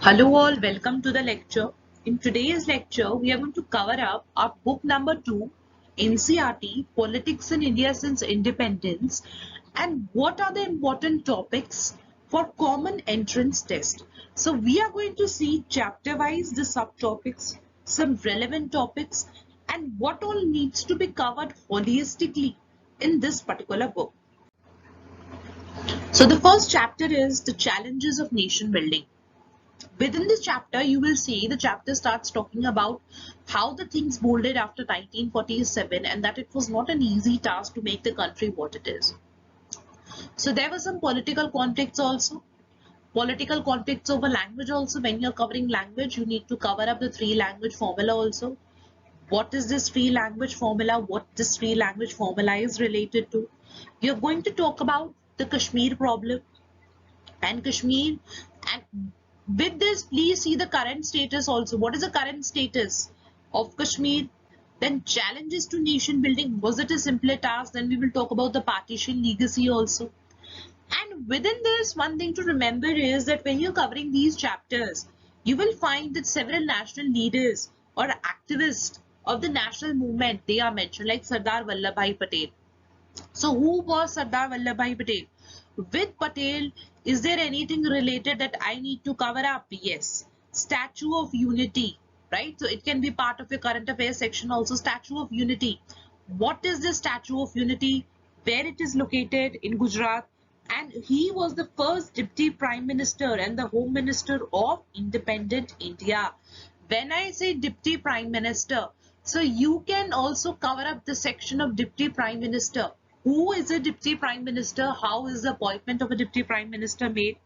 Hello all, welcome to the lecture. In today's lecture, we are going to cover up our book number 2, NCERT, Politics in India Since Independence, and what are the important topics for common entrance test. So we are going to see chapter-wise the subtopics, some relevant topics, and what all needs to be covered holistically in this particular book. So the first chapter is the challenges of nation building. Within this chapter, you will see the chapter starts talking about how the things molded after 1947 and that it was not an easy task to make the country what it is. So there were some political conflicts also. Political conflicts over language also. When you're covering language, you need to cover up the 3-language formula also. What is this 3-language formula? What this 3-language formula is related to? We are going to talk about the Kashmir problem and Kashmir, and with this, please see the current status also. What is the current status of Kashmir? Then challenges to nation building. Was it a simpler task? Then we will talk about the partition legacy also. And within this, one thing to remember is that when you're covering these chapters, you will find that several national leaders or activists of the national movement, they are mentioned, like Sardar Vallabhbhai Patel. So who was Sardar Vallabhbhai Patel? With Patel, is there anything related that I need to cover up? Yes. Statue of Unity, right? So it can be part of your current affairs section also. Statue of Unity. What is the Statue of Unity? Where it is located? In Gujarat. And he was the first Deputy Prime Minister and the Home Minister of independent India. When I say Deputy Prime Minister, so you can also cover up the section of Deputy Prime Minister. Who is a Deputy Prime Minister? How is the appointment of a Deputy Prime Minister made?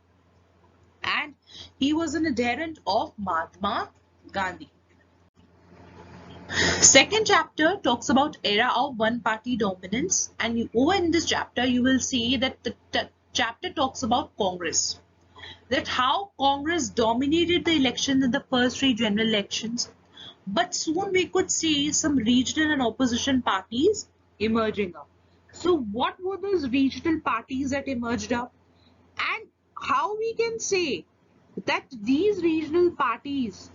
And he was an adherent of Mahatma Gandhi. Second chapter talks about era of one-party dominance, and over in this chapter you will see that the chapter talks about Congress. That how Congress dominated the elections in the first 3 general elections, but soon we could see some regional and opposition parties emerging up. So what were those regional parties that emerged up, and how we can say that these regional parties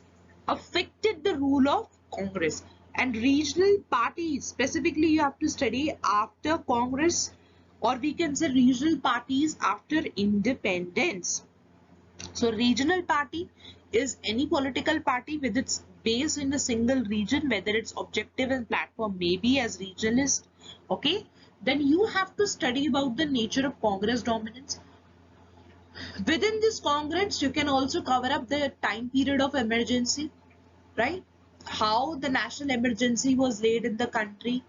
affected the rule of Congress? And regional parties, specifically you have to study after Congress, or we can say regional parties after independence. So regional party is any political party with its base in a single region, whether its objective and platform may be as regionalist. Okay, then you have to study about the nature of Congress dominance. Within this Congress, you can also cover up the time period of emergency, right? How the national emergency was laid in the country.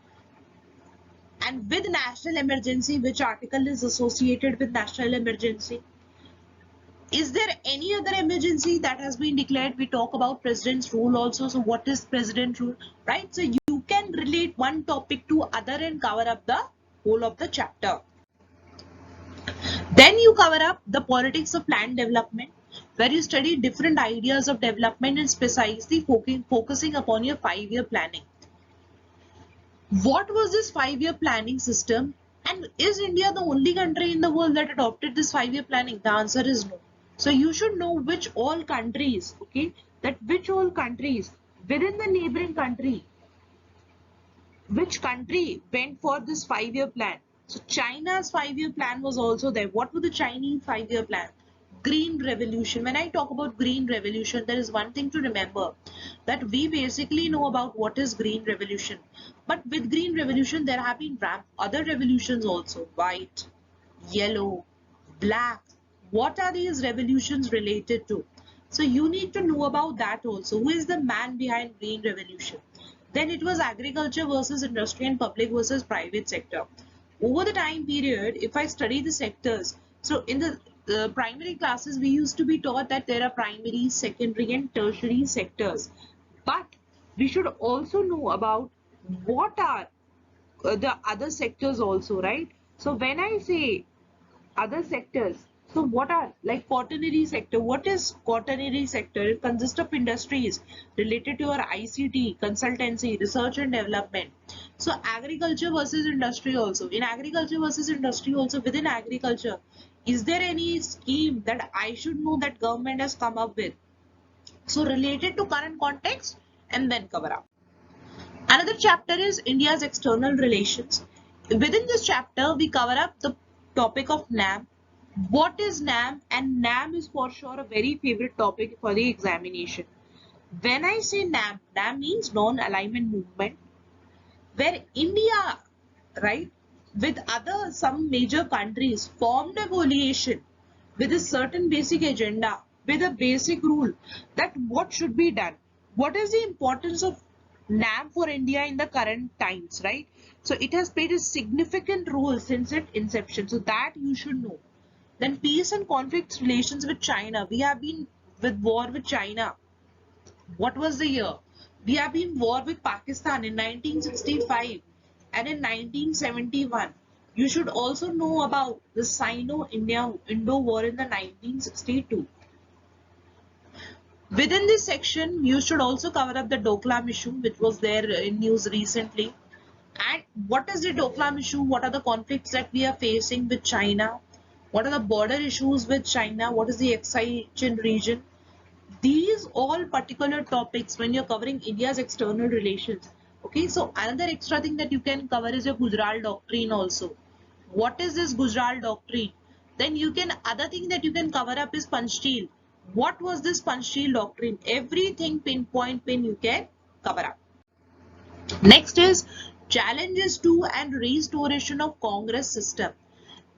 And with national emergency, which article is associated with national emergency? Is there any other emergency that has been declared? We talk about president's rule also. So what is president rule, right? So you can relate one topic to other and cover up the whole of the chapter. Then you cover up the politics of land development, where you study different ideas of development and precisely focusing upon your 5-year planning. What was this 5-year planning system? And is India the only country in the world that adopted this 5-year planning? The answer is no. So you should know which all countries, okay, that which all countries within the neighboring country, which country went for this 5-year plan. So China's 5-year plan was also there. What was the Chinese 5-year plan? Green Revolution. When I talk about Green Revolution, there is one thing to remember, that we basically know about what is Green Revolution. But with Green Revolution, there have been other revolutions also. White, yellow, black. What are these revolutions related to? So you need to know about that also. Who is the man behind Green Revolution? Then it was agriculture versus industry and public versus private sector. Over the time period, if I study the sectors, so in the primary classes, we used to be taught that there are primary, secondary and tertiary sectors. But we should also know about what are the other sectors also, right? So when I say other sectors, so what are like quaternary sector? What is quaternary sector? It consists of industries related to your ICT, consultancy, research and development. So agriculture versus industry also. In agriculture versus industry also, within agriculture, is there any scheme that I should know that government has come up with? So related to current context and then cover up. Another chapter is India's external relations. Within this chapter, we cover up the topic of NAM. What is NAM? And NAM is for sure a very favorite topic for the examination. When I say NAM, NAM means non-alignment movement, where India, right, with other some major countries formed a coalition with a certain basic agenda, with a basic rule that what should be done. What is the importance of NAM for India in the current times, right? So it has played a significant role since its inception. So that you should know. Then peace and conflict relations with China. We have been with war with China. What was the year? We have been war with Pakistan in 1965 and in 1971. You should also know about the Sino-Indian War in the 1962. Within this section, you should also cover up the Doklam issue, which was there in news recently. And what is the Doklam issue? What are the conflicts that we are facing with China? What are the border issues with China? What is the excision region? These all particular topics when you're covering India's external relations. Okay, so another extra thing that you can cover is your Gujarat doctrine also. What is this Gujarat doctrine? Then you can, other thing that you can cover up is Panchsheel. What was this Panchsheel doctrine? Everything pinpoint pin you can cover up. Next is challenges to and restoration of Congress system.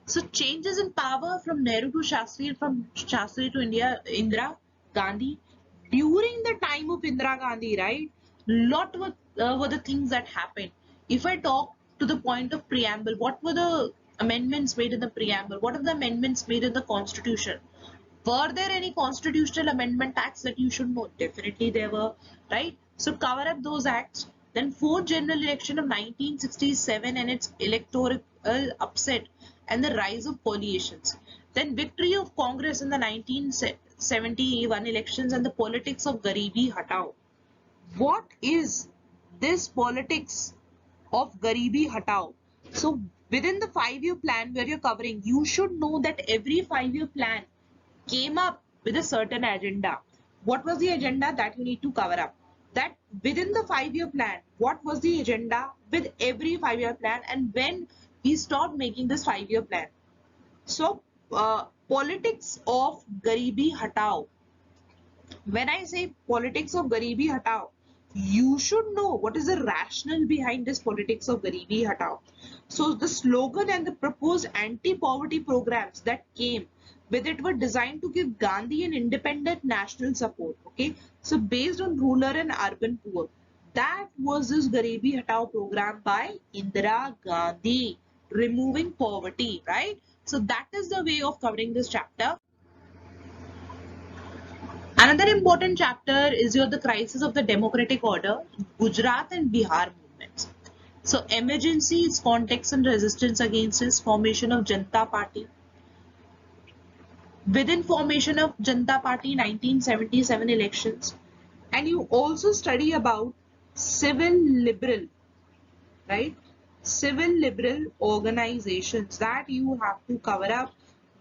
So changes in power from Nehru to Shastri and from Shastri to Indira Gandhi. During the time of Indira Gandhi, right, lot were the things that happened. If I talk to the point of preamble, what were the amendments made in the preamble? What are the amendments made in the constitution? Were there any constitutional amendment acts that you should know? Definitely there were, right? So cover up those acts. Then fourth general election of 1967 and its electoral upset and the rise of coalitions. Then victory of Congress in the 1971 elections and the politics of Garibi Hatao. What is this politics of Garibi Hatao? So within the 5-year plan where you're covering, you should know that every 5-year plan came up with a certain agenda. What was the agenda that you need to cover up? That within the 5-year plan, what was the agenda with every 5-year plan and when we stopped making this 5-year plan? So, politics of Garibi Hatao. When I say politics of Garibi Hatao, you should know what is the rationale behind this politics of Garibi Hatao. So, the slogan and the proposed anti-poverty programs that came with it were designed to give Gandhi an independent national support. Okay, so based on rural and urban poor, that was this Garibi Hatao program by Indira Gandhi, removing poverty, right? So that is the way of covering this chapter. Another important chapter is the crisis of the democratic order, Gujarat and Bihar movements. So emergency, its context and resistance against its formation of Janata Party. Within formation of Janata Party 1977 elections, and you also study about civil liberal, right? Civil liberal organizations that you have to cover up.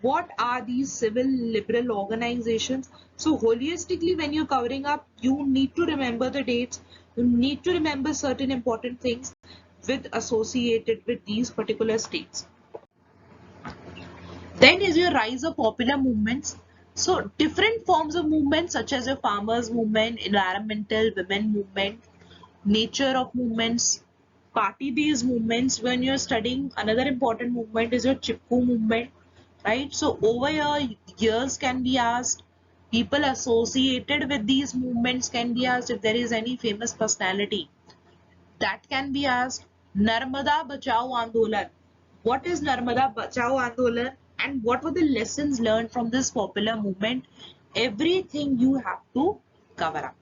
What are these civil liberal organizations? So holistically, when you're covering up, you need to remember the dates. You need to remember certain important things with associated with these particular states. Then is your rise of popular movements. So different forms of movements such as your farmers movement, environmental, women movement, nature of movements, party-based movements. When you're studying, another important movement is your Chipko movement, right? So over here, years can be asked. People associated with these movements can be asked if there is any famous personality. That can be asked. Narmada Bachao Andolan. What is Narmada Bachao Andolan? And what were the lessons learned from this popular movement? Everything you have to cover up.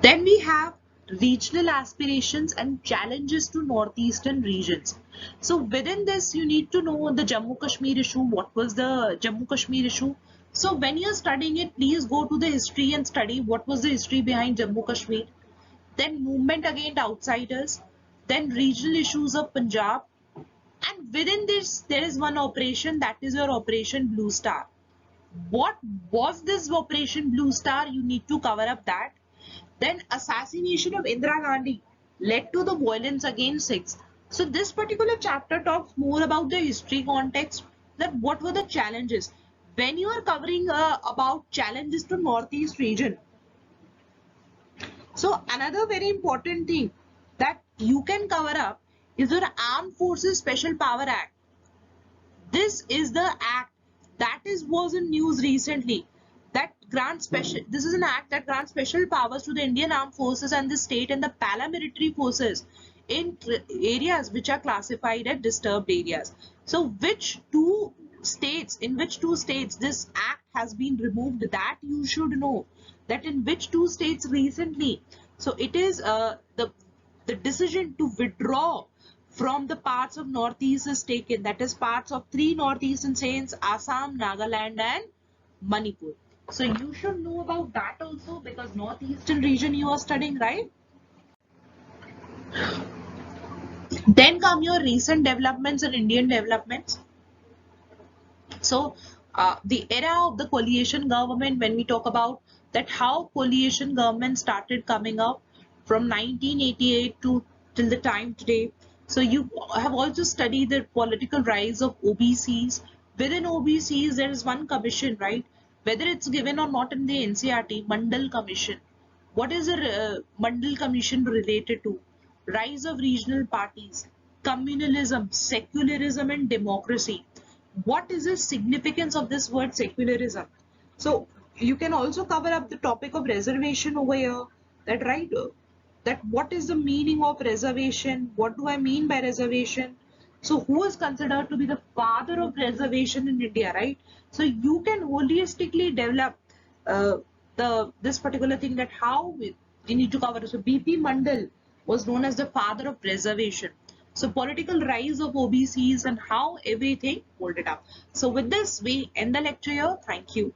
Then we have regional aspirations and challenges to northeastern regions. So within this, you need to know the Jammu Kashmir issue. What was the Jammu Kashmir issue? So when you're studying it, please go to the history and study what was the history behind Jammu Kashmir. Then movement against outsiders. Then regional issues of Punjab. And within this, there is one operation, that is your Operation Blue Star. What was this Operation Blue Star? You need to cover up that. Then assassination of Indira Gandhi led to the violence against Sikhs. So this particular chapter talks more about the history context, that what were the challenges. When you are covering about challenges to Northeast region, so another very important thing that you can cover up is your Armed Forces Special Power Act. This is the act that was in news recently, that grants special, this is an act that grants special powers to the Indian Armed Forces and the state and the paramilitary forces in areas which are classified as disturbed areas. So in which two states this act has been removed, that you should know, that in which two states recently. So it is the decision to withdraw from the parts of Northeast is taken, that is parts of three Northeastern states, Assam, Nagaland and Manipur. So you should know about that also, because Northeastern region you are studying, right? Then come your recent developments and Indian developments. So the era of the coalition government, when we talk about that, how coalition government started coming up from 1988 to till the time today. So you have also studied the political rise of OBCs. Within OBCs, there is one commission, right? Whether it's given or not in the NCERT, Mandal Commission. What is a Mandal Commission related to? Rise of regional parties, communalism, secularism and democracy. What is the significance of this word secularism? So you can also cover up the topic of reservation over here, that right, that what is the meaning of reservation, what do I mean by reservation. So who is considered to be the father of reservation in India, right? So you can holistically develop this particular thing, that how we need to cover. So BP Mandal was known as the father of reservation. So political rise of OBCs and how everything folded up. So with this, we end the lecture here. Thank you.